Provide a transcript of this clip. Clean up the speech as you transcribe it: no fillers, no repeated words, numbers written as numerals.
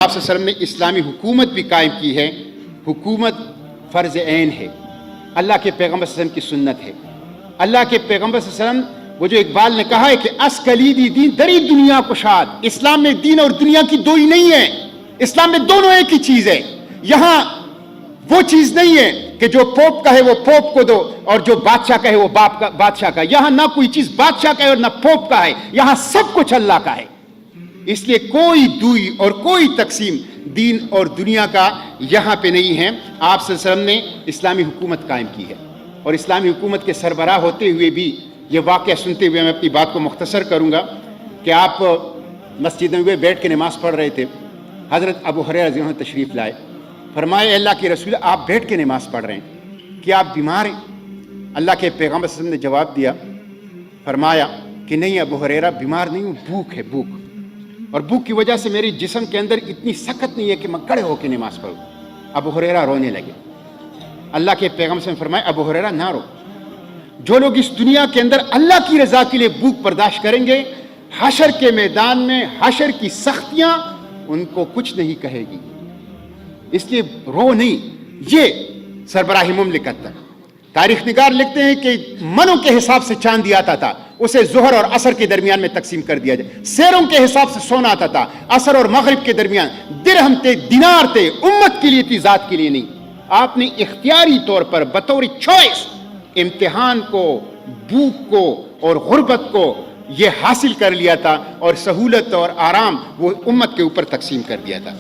آپ صلی اللہ علیہ وسلم نے اسلامی حکومت بھی قائم کی ہے. حکومت فرض عین ہے, اللہ کے پیغمبر صلی اللہ علیہ وسلم کی سنت ہے. اللہ کے پیغمبر صلی اللہ علیہ وسلم, وہ جو اقبال نے کہا ہے کہ اس کلیدی دین دری دنیا کو شاد, اسلام میں دین اور دنیا کی دو ہی نہیں ہے, اسلام میں دونوں ایک ہی چیز ہے. یہاں وہ چیز نہیں ہے کہ جو پوپ کا ہے وہ پوپ کو دو اور جو بادشاہ کا ہے وہ بادشاہ کا. یہاں نہ کوئی چیز بادشاہ کا ہے اور نہ پوپ کا ہے, یہاں سب کچھ اللہ کا ہے. اس لیے کوئی دوئی اور کوئی تقسیم دین اور دنیا کا یہاں پہ نہیں ہے. آپ صلی اللہ علیہ وسلم نے اسلامی حکومت قائم کی ہے, اور اسلامی حکومت کے سربراہ ہوتے ہوئے بھی یہ واقعہ سنتے ہوئے میں اپنی بات کو مختصر کروں گا کہ آپ مسجد میں بیٹھ کے نماز پڑھ رہے تھے. حضرت ابو ہریرہ رضی اللہ عنہ تشریف لائے, فرمائے اللہ کے رسول آپ بیٹھ کے نماز پڑھ رہے ہیں, کہ آپ بیمار ہیں؟ اللہ کے پیغمبر صلی اللہ علیہ وسلم نے جواب دیا, فرمایا کہ نہیں ابو ہریرہ, بیمار نہیں ہوں, بھوک ہے, بھوک, اور بھوک کی وجہ سے میری جسم کے اندر اتنی سخت نہیں ہے کہ میں کھڑے ہو کے نماز پڑھوں. ابو ہریرہ رونے لگے. اللہ کے پیغمبر سے فرمایا ابو ہریرہ نہ رو, جو لوگ اس دنیا کے اندر اللہ کی رضا کے لیے بھوک برداشت کریں گے, حشر کے میدان میں حشر کی سختیاں ان کو کچھ نہیں کہے گی, اس لیے رو نہیں. یہ سربراہ مملکت تک تاریخ نگار لکھتے ہیں کہ منوں کے حساب سے چاندی آتا تھا, اسے ظہر اور عصر کے درمیان میں تقسیم کر دیا جائے. سیروں کے حساب سے سونا آتا تھا, عصر اور مغرب کے درمیان درہم تھے, دینار تھے, امت کے لیے تھی, ذات کے لیے نہیں. آپ نے اختیاری طور پر بطور چوائس امتحان کو, بھوک کو اور غربت کو یہ حاصل کر لیا تھا, اور سہولت اور آرام وہ امت کے اوپر تقسیم کر دیا تھا.